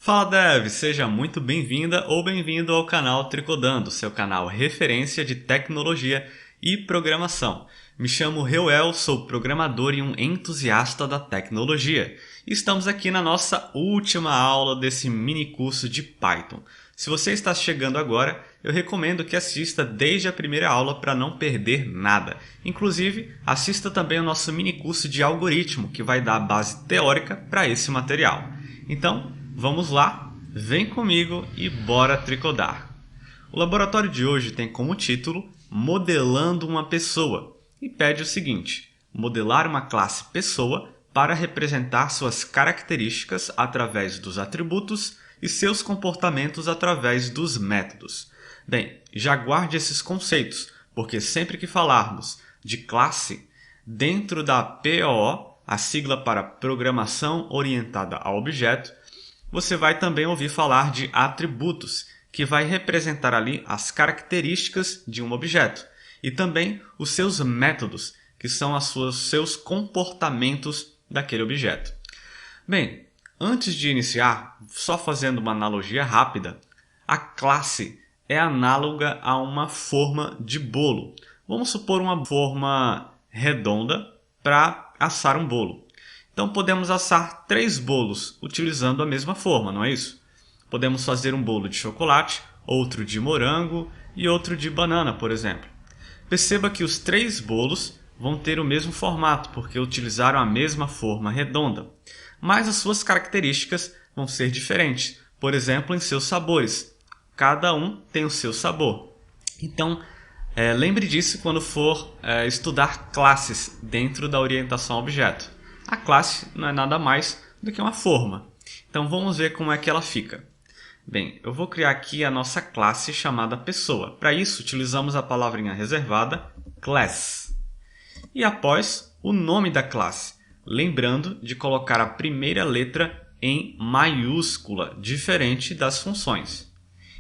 Fala Dev, seja muito bem-vinda ou bem-vindo ao canal Tricodando, seu canal referência de tecnologia e programação. Me chamo Reuel, sou programador e um entusiasta da tecnologia. E estamos aqui na nossa última aula desse mini curso de Python. Se você está chegando agora, eu recomendo que assista desde a primeira aula para não perder nada. Inclusive, assista também o nosso mini curso de algoritmo, que vai dar a base teórica para esse material. Então, vamos lá, vem comigo e bora tricodar. O laboratório de hoje tem como título Modelando uma pessoa e pede o seguinte: modelar uma classe pessoa para representar suas características através dos atributos e seus comportamentos através dos métodos. Bem, já guarde esses conceitos, porque sempre que falarmos de classe dentro da POO, a sigla para Programação Orientada a Objeto, você vai também ouvir falar de atributos, que vai representar ali as características de um objeto, e também os seus métodos, que são seus comportamentos daquele objeto. Bem, antes de iniciar, só fazendo uma analogia rápida, a classe é análoga a uma forma de bolo. Vamos supor uma forma redonda para assar um bolo. Então podemos assar 3 bolos utilizando a mesma forma, não é isso? Podemos fazer um bolo de chocolate, outro de morango e outro de banana, por exemplo. Perceba que os 3 bolos vão ter o mesmo formato, porque utilizaram a mesma forma redonda. Mas as suas características vão ser diferentes, por exemplo, em seus sabores. Cada um tem o seu sabor. Então, lembre disso quando for estudar classes dentro da orientação a objeto. A classe não é nada mais do que uma forma. Então vamos ver como é que ela fica. Bem, eu vou criar aqui a nossa classe chamada pessoa. Para isso, utilizamos a palavrinha reservada class. E após, o nome da classe. Lembrando de colocar a primeira letra em maiúscula, diferente das funções.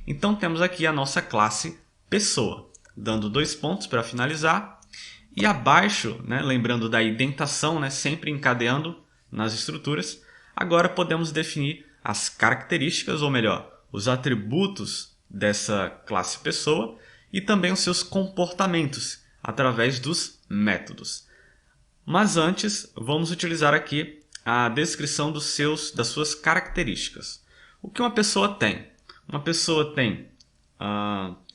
Então temos aqui a nossa classe pessoa, dando 2 pontos para finalizar. E abaixo, lembrando da indentação, sempre encadeando nas estruturas, agora podemos definir as características, ou melhor, os atributos dessa classe pessoa e também os seus comportamentos através dos métodos. Mas antes, vamos utilizar aqui a descrição das suas características. O que uma pessoa tem? Uma pessoa tem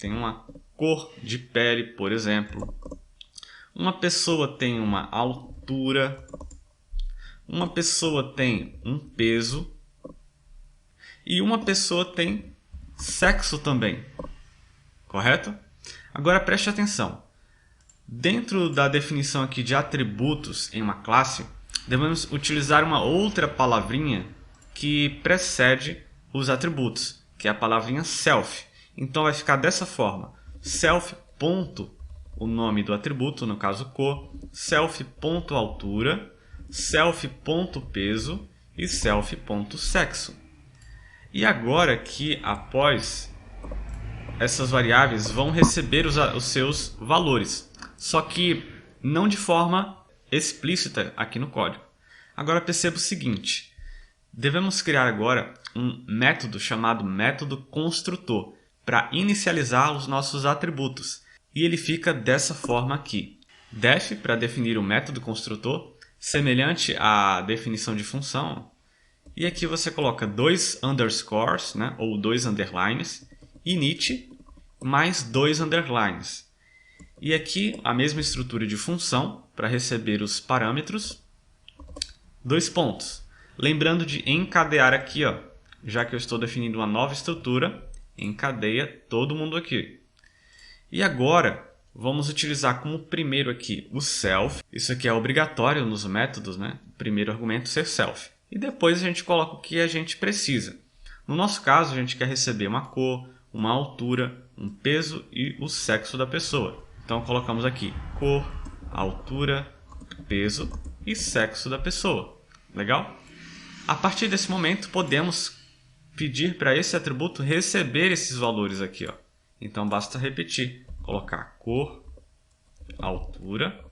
uma cor de pele, por exemplo. Uma pessoa tem uma altura, uma pessoa tem um peso e uma pessoa tem sexo também, correto? Agora preste atenção. Dentro da definição aqui de atributos em uma classe, devemos utilizar uma outra palavrinha que precede os atributos, que é a palavrinha self. Então vai ficar dessa forma: self. O nome do atributo, no caso cor, self.altura, self.peso e self.sexo. E agora que após essas variáveis vão receber os seus valores, só que não de forma explícita aqui no código. Agora perceba o seguinte: devemos criar agora um método chamado método construtor para inicializar os nossos atributos. E ele fica dessa forma aqui. Def para definir o método construtor, semelhante à definição de função. E aqui você coloca 2 underscores, ou 2 underlines, init mais 2 underlines. E aqui a mesma estrutura de função para receber os parâmetros, 2 pontos. Lembrando de encadear aqui, já que eu estou definindo uma nova estrutura, encadeia todo mundo aqui. E agora, vamos utilizar como primeiro aqui o self. Isso aqui é obrigatório nos métodos, O primeiro argumento ser self. E depois a gente coloca o que a gente precisa. No nosso caso, a gente quer receber uma cor, uma altura, um peso e o sexo da pessoa. Então colocamos aqui cor, altura, peso e sexo da pessoa. Legal? A partir desse momento, podemos pedir para esse atributo receber esses valores aqui, Então basta repetir, colocar cor, altura,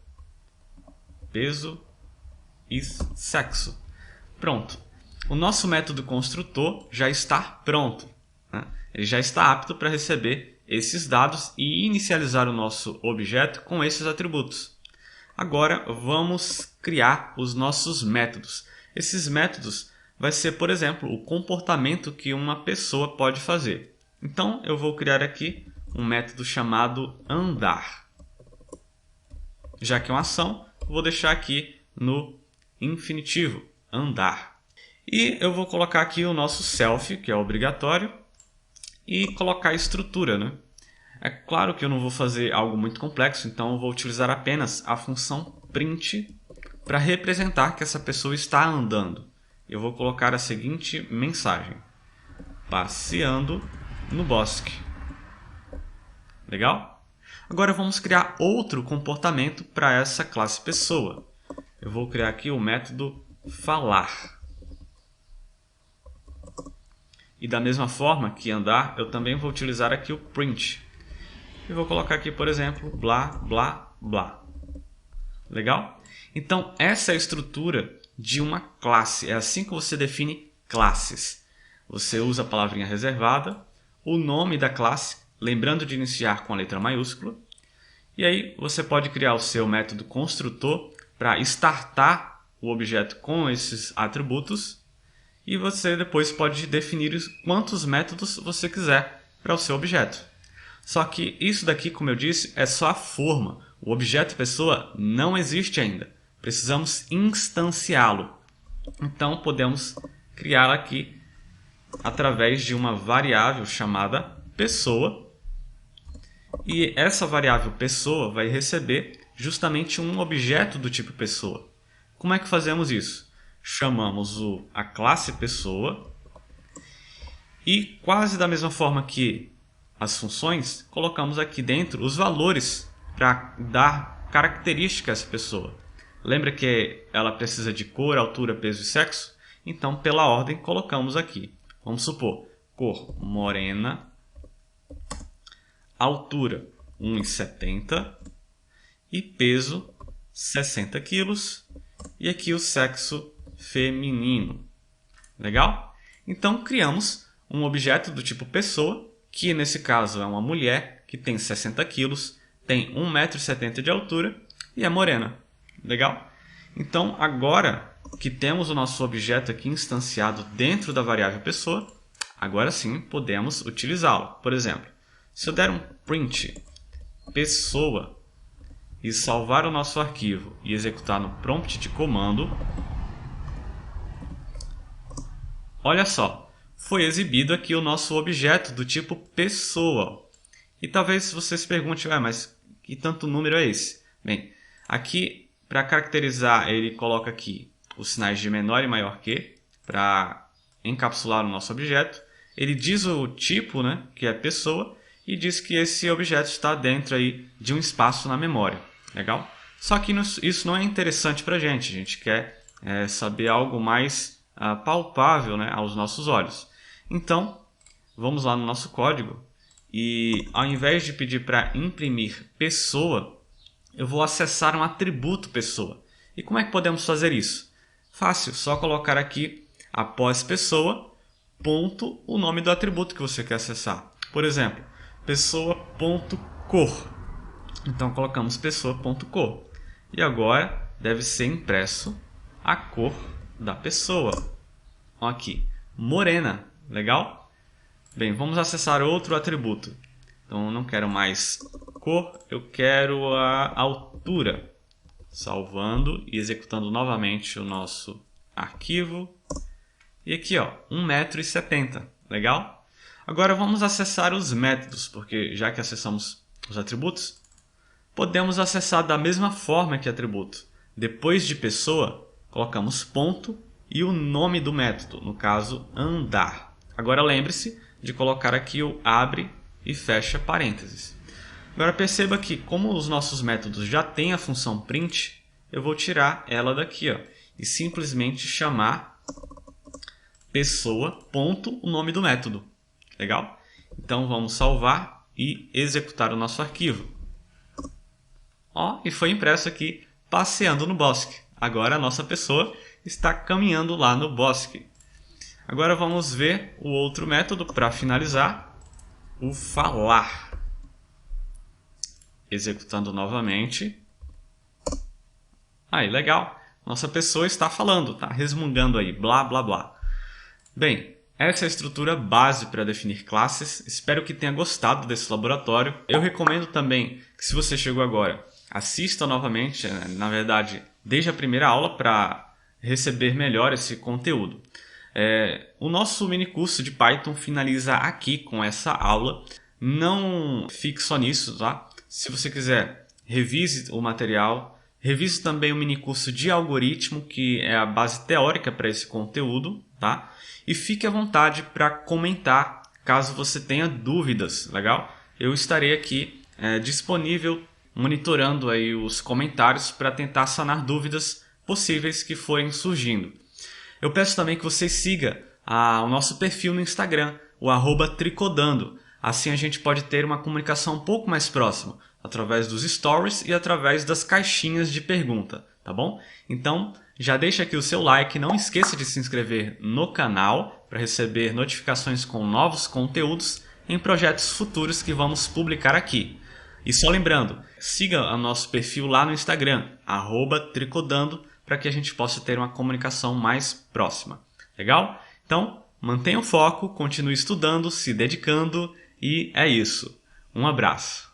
peso e sexo. Pronto. o nosso método construtor já está pronto, né? Ele já está apto para receber esses dados e inicializar o nosso objeto com esses atributos. Agora vamos criar os nossos métodos. Esses métodos vai ser, por exemplo, o comportamento que uma pessoa pode fazer. Então eu vou criar aqui um método chamado andar. Já que é uma ação, vou deixar aqui no infinitivo, andar. E eu vou colocar aqui o nosso self, que é obrigatório, e colocar a estrutura, né? É claro que eu não vou fazer algo muito complexo, então eu vou utilizar apenas a função print para representar que essa pessoa está andando. Eu vou colocar a seguinte mensagem: passeando no bosque. Legal? Agora vamos criar outro comportamento para essa classe pessoa. Eu vou criar aqui o método falar. E da mesma forma que andar, eu também vou utilizar aqui o print. E vou colocar aqui, por exemplo, blá, blá, blá. Legal? Então, essa é a estrutura de uma classe. É assim que você define classes. Você usa a palavrinha reservada, o nome da classe, lembrando de iniciar com a letra maiúscula. E aí você pode criar o seu método construtor para startar o objeto com esses atributos. E você depois pode definir quantos métodos você quiser para o seu objeto. Só que isso daqui, como eu disse, é só a forma. O objeto pessoa não existe ainda. Precisamos instanciá-lo. Então podemos criar aqui através de uma variável chamada pessoa. E essa variável pessoa vai receber justamente um objeto do tipo pessoa. Como é que fazemos isso? Chamamos a classe pessoa e, quase da mesma forma que as funções, colocamos aqui dentro os valores para dar característica a essa pessoa. Lembra que ela precisa de cor, altura, peso e sexo? Então, pela ordem, colocamos aqui. Vamos supor, cor morena, altura 1,70 e peso 60 kg. E aqui o sexo feminino. Legal? Então criamos um objeto do tipo pessoa, que nesse caso é uma mulher que tem 60 quilos, tem 1,70 m de altura e é morena. Legal? Então agora que temos o nosso objeto aqui instanciado dentro da variável pessoa, agora sim podemos utilizá-lo. Por exemplo, se eu der um print pessoa e salvar o nosso arquivo e executar no prompt de comando, olha só, foi exibido aqui o nosso objeto do tipo pessoa. E talvez você se pergunte, mas que tanto número é esse? Bem, aqui para caracterizar ele coloca aqui os sinais de menor e maior que, para encapsular o nosso objeto. Ele diz o tipo, né, que é pessoa, e diz que esse objeto está dentro aí de um espaço na memória. Legal? Só que isso não é interessante para a gente quer saber algo mais palpável, né, aos nossos olhos. Então, vamos lá no nosso código e ao invés de pedir para imprimir pessoa, eu vou acessar um atributo pessoa. E como é que podemos fazer isso? Fácil, só colocar aqui após pessoa, ponto, o nome do atributo que você quer acessar. Por exemplo, pessoa.cor. Então colocamos pessoa.cor. E agora deve ser impresso a cor da pessoa. Aqui, morena. Legal? Bem, vamos acessar outro atributo. Então eu não quero mais cor, eu quero a altura. Salvando e executando novamente o nosso arquivo. E aqui, ó, 1,70 m. Legal? Agora vamos acessar os métodos, porque já que acessamos os atributos, podemos acessar da mesma forma que atributo. Depois de pessoa, colocamos ponto e o nome do método, no caso, andar. Agora lembre-se de colocar aqui o abre e fecha parênteses. Agora perceba que, como os nossos métodos já têm a função print, eu vou tirar ela daqui, ó, e simplesmente chamar pessoa, ponto, o nome do método. Legal? Então vamos salvar e executar o nosso arquivo. Ó, e foi impresso aqui, passeando no bosque. Agora a nossa pessoa está caminhando lá no bosque. Agora vamos ver o outro método para finalizar, o falar. Executando novamente. Aí, legal. Nossa pessoa está falando, está resmungando aí, blá blá blá. Bem, essa é a estrutura base para definir classes. Espero que tenha gostado desse laboratório. Eu recomendo também que, se você chegou agora, assista novamente, na verdade, desde a primeira aula, para receber melhor esse conteúdo. O nosso mini curso de Python finaliza aqui com essa aula. Não fique só nisso, tá? Se você quiser, revise o material. Revise também o mini curso de algoritmo, que é a base teórica para esse conteúdo, tá? E fique à vontade para comentar caso você tenha dúvidas, legal? Eu estarei aqui disponível, monitorando aí os comentários para tentar sanar dúvidas possíveis que forem surgindo. Eu peço também que você siga o nosso perfil no Instagram, o @tricodando. Assim a gente pode ter uma comunicação um pouco mais próxima, através dos stories e através das caixinhas de pergunta, tá bom? Então, já deixa aqui o seu like, não esqueça de se inscrever no canal para receber notificações com novos conteúdos em projetos futuros que vamos publicar aqui. E só lembrando, siga o nosso perfil lá no Instagram, @tricodando, para que a gente possa ter uma comunicação mais próxima. Legal? Então, mantenha o foco, continue estudando, se dedicando e é isso. Um abraço.